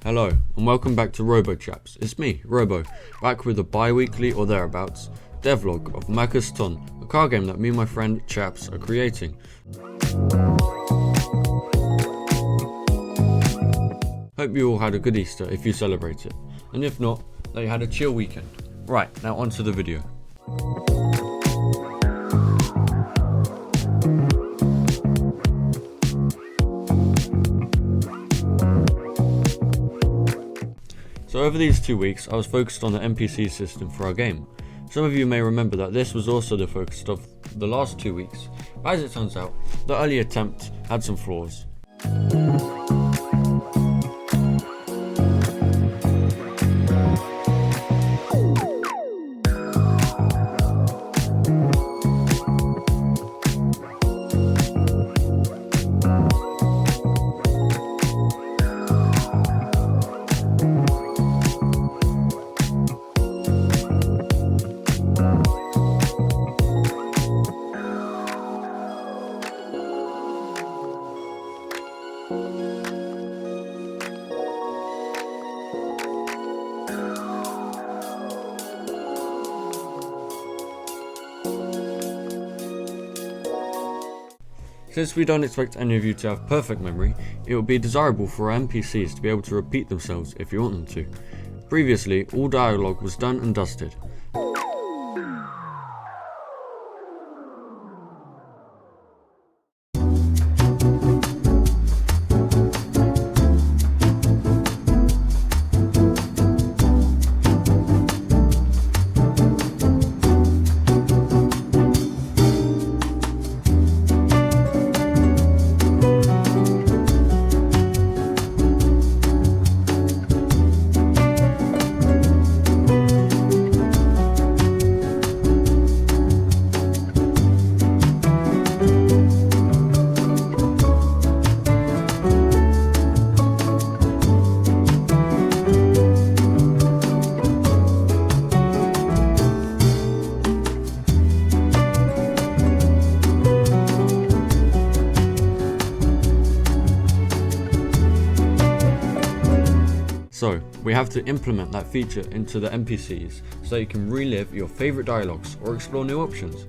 Hello, and welcome back to Robo Chaps. It's me, Robo, back with a bi-weekly or thereabouts devlog of Macca's Ton, a car game that me and my friend Chaps are creating. Hope you all had a good Easter if you celebrate it, and if not, that you had a chill weekend. Right, now onto the video. So over these 2 weeks, I was focused on the NPC system for our game. Some of you may remember that this was also the focus of the last 2 weeks, but as it turns out, the early attempt had some flaws. Since we don't expect any of you to have perfect memory, it would be desirable for our NPCs to be able to repeat themselves if you want them to. Previously, all dialogue was done and dusted. So, we have to implement that feature into the NPCs so you can relive your favourite dialogues or explore new options.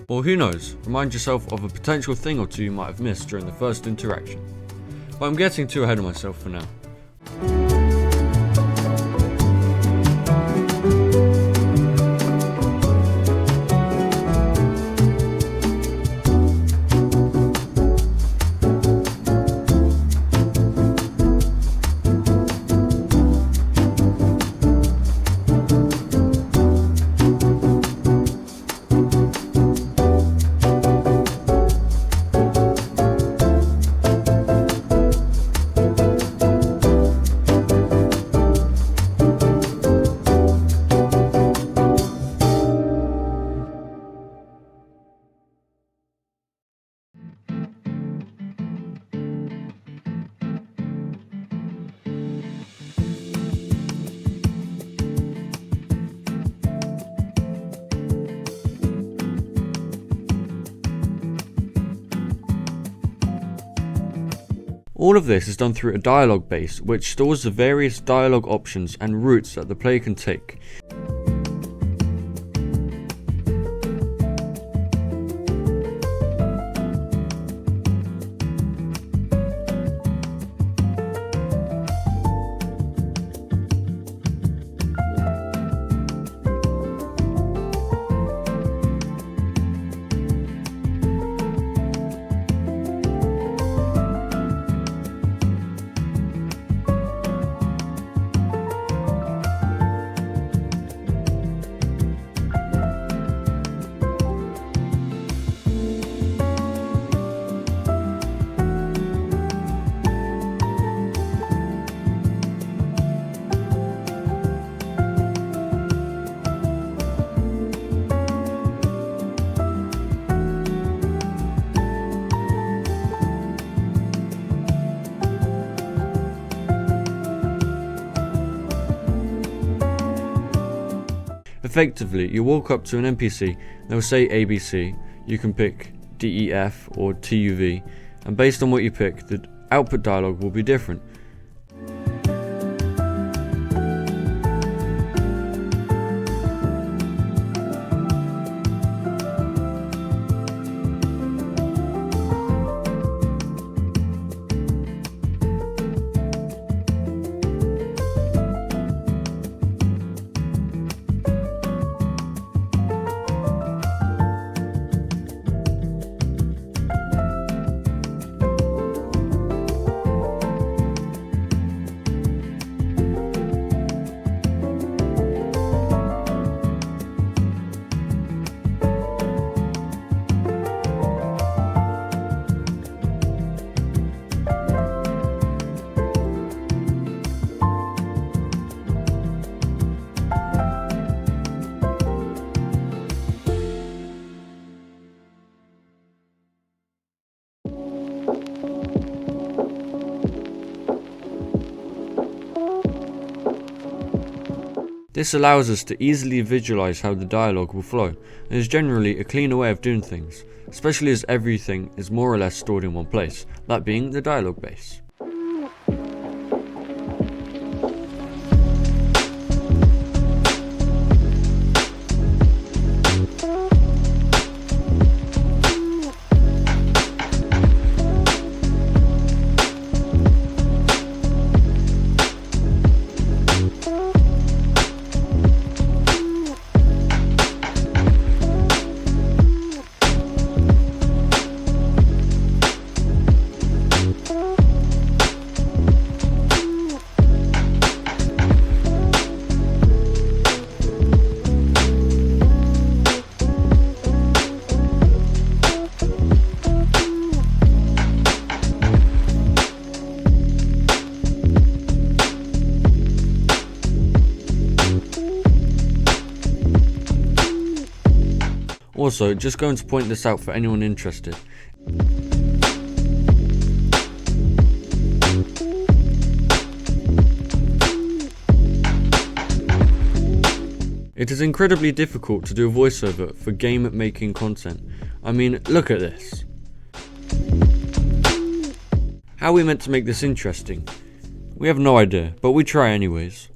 Or who knows, remind yourself of a potential thing or two you might have missed during the first interaction. But I'm getting too ahead of myself for now. All of this is done through a dialogue base which stores the various dialogue options and routes that the player can take. Effectively, you walk up to an NPC, they'll say ABC, you can pick DEF or TUV, and based on what you pick, the output dialogue will be different. This allows us to easily visualize how the dialogue will flow, and is generally a cleaner way of doing things, especially as everything is more or less stored in one place, that being the dialogue base. Also, just going to point this out for anyone interested. It is incredibly difficult to do a voiceover for game making content. I mean, look at this. How are we meant to make this interesting? We have no idea, but we try anyways.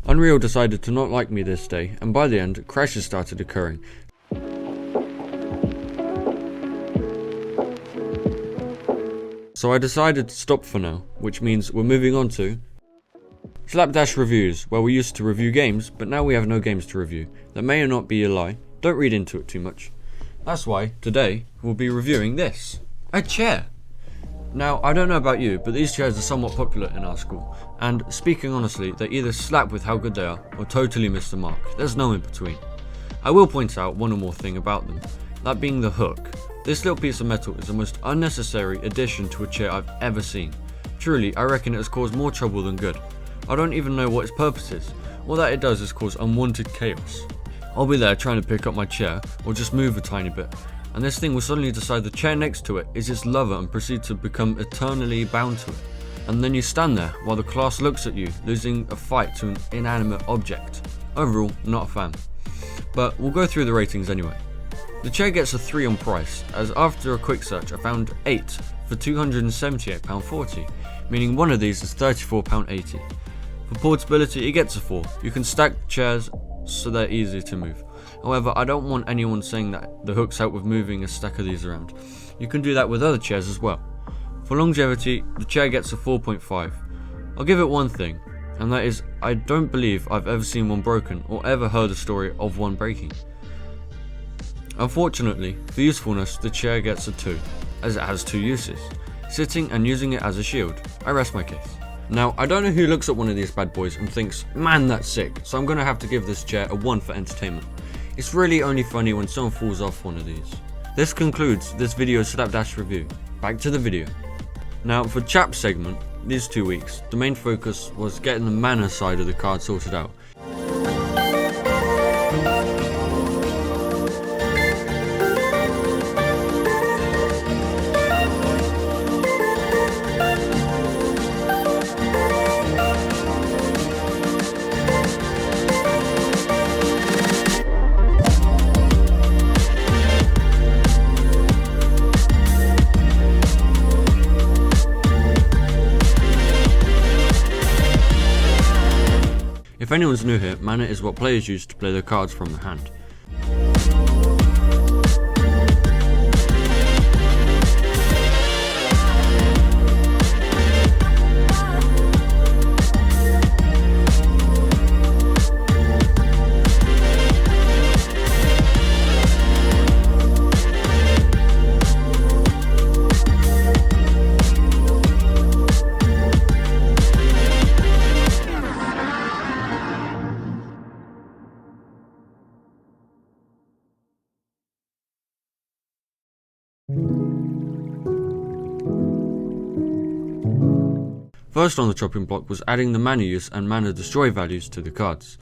Unreal decided to not like me this day, and by the end, crashes started occurring. So I decided to stop for now, which means we're moving on to Slapdash Reviews, where we used to review games, but now we have no games to review. That may or not be a lie, don't read into it too much. That's why, today, we'll be reviewing this. A chair! Now, I don't know about you, but these chairs are somewhat popular in our school, and speaking honestly, they either slap with how good they are, or totally miss the mark. There's no in between. I will point out one or more thing about them, that being the hook. This little piece of metal is the most unnecessary addition to a chair I've ever seen. Truly, I reckon it has caused more trouble than good. I don't even know what its purpose is. All that it does is cause unwanted chaos. I'll be there trying to pick up my chair, or just move a tiny bit, and this thing will suddenly decide the chair next to it is its lover and proceed to become eternally bound to it. And then you stand there while the class looks at you, losing a fight to an inanimate object. Overall, not a fan. But we'll go through the ratings anyway. The chair gets a 3 on price, as after a quick search I found 8 for £278.40, meaning one of these is £34.80. For portability it gets a 4, you can stack chairs so they're easy to move. However, I don't want anyone saying that the hooks help with moving a stack of these around. You can do that with other chairs as well. For longevity, the chair gets a 4.5. I'll give it one thing, and that is I don't believe I've ever seen one broken or ever heard a story of one breaking. Unfortunately, for usefulness, the chair gets a 2, as it has 2 uses, sitting and using it as a shield. I rest my case. Now, I don't know who looks at one of these bad boys and thinks, man, that's sick, so I'm gonna have to give this chair a 1 for entertainment. It's really only funny when someone falls off one of these. This concludes this video's slapdash review. Back to the video. Now, for Chap's segment, these 2 weeks, the main focus was getting the mana side of the card sorted out. If anyone's new here, mana is what players use to play their cards from the hand. First on the chopping block was adding the mana use and mana destroy values to the cards.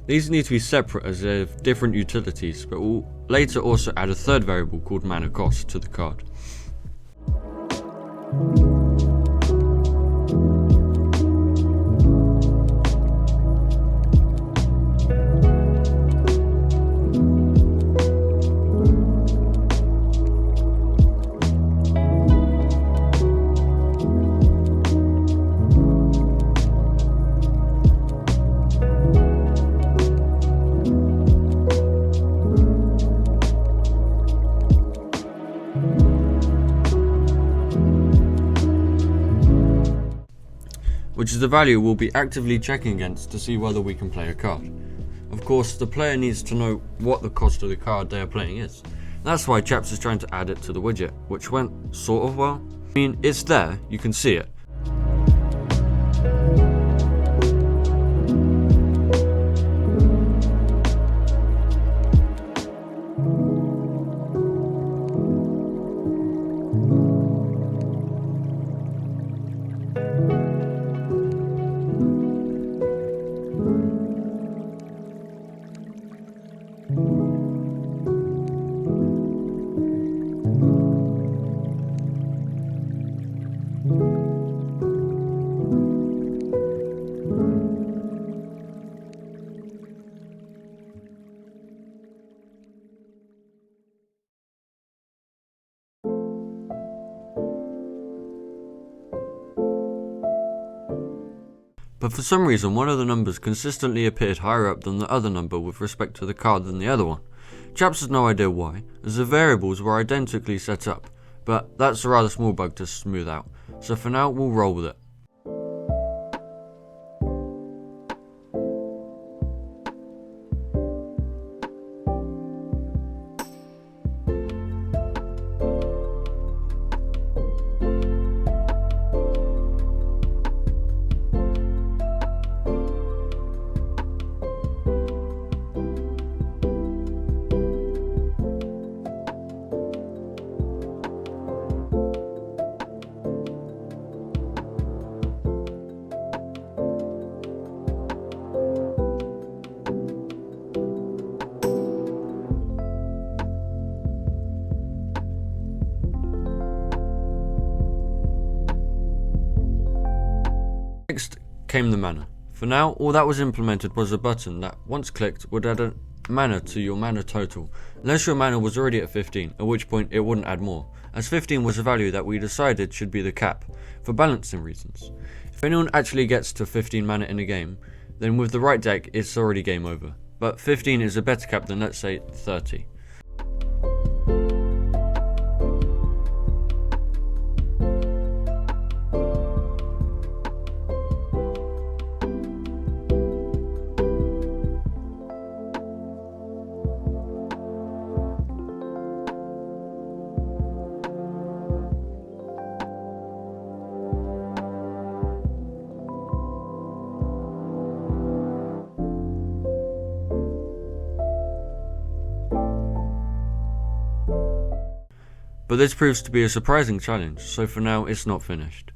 These need to be separate as they have different utilities, but we'll later also add a third variable called mana cost to the card. Which is the value we'll be actively checking against to see whether we can play a card. Of course, the player needs to know what the cost of the card they are playing is. That's why Chaps is trying to add it to the widget, which went sort of well. I mean, it's there, you can see it. But for some reason one of the numbers consistently appeared higher up than the other number with respect to the card than the other one. Chaps has no idea why, as the variables were identically set up, but that's a rather small bug to smooth out, so for now we'll roll with it. Next came the mana. For now, all that was implemented was a button that, once clicked, would add a mana to your mana total, unless your mana was already at 15, at which point it wouldn't add more, as 15 was a value that we decided should be the cap, for balancing reasons. If anyone actually gets to 15 mana in a game, then with the right deck it's already game over, but 15 is a better cap than, let's say, 30. But this proves to be a surprising challenge, so for now it's not finished.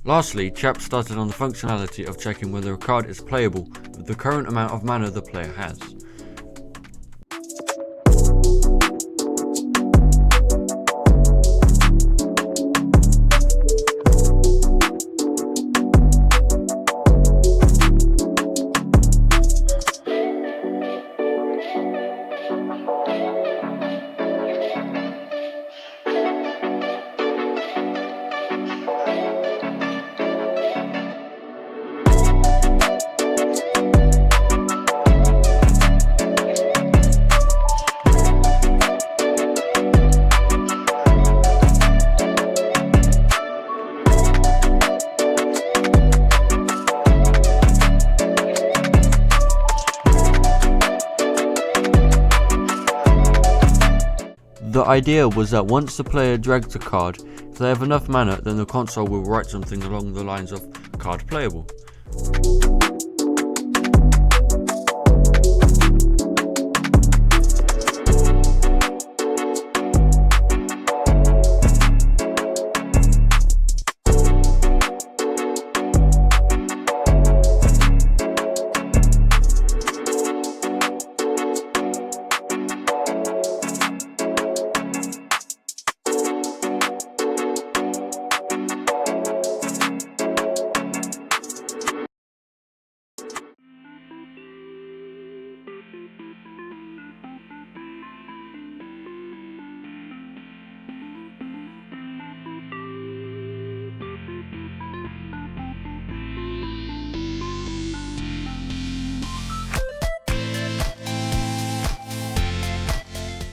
Lastly, Chap started on the functionality of checking whether a card is playable with the current amount of mana the player has. The idea was that once the player drags a card, if they have enough mana, then the console will write something along the lines of card playable.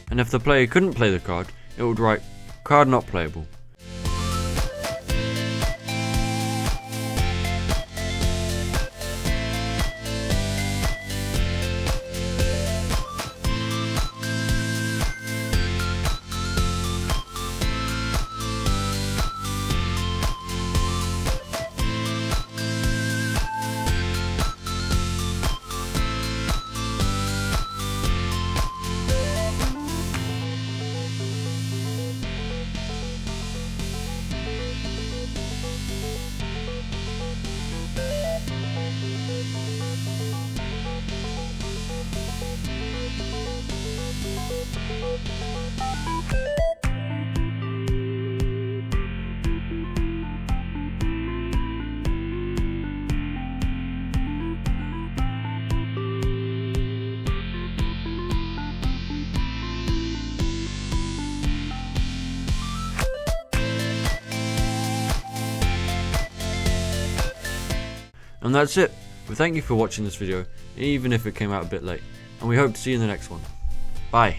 And if the player couldn't play the card, it would write card not playable. And that's it. We thank you for watching this video, even if it came out a bit late, and we hope to see you in the next one. Bye.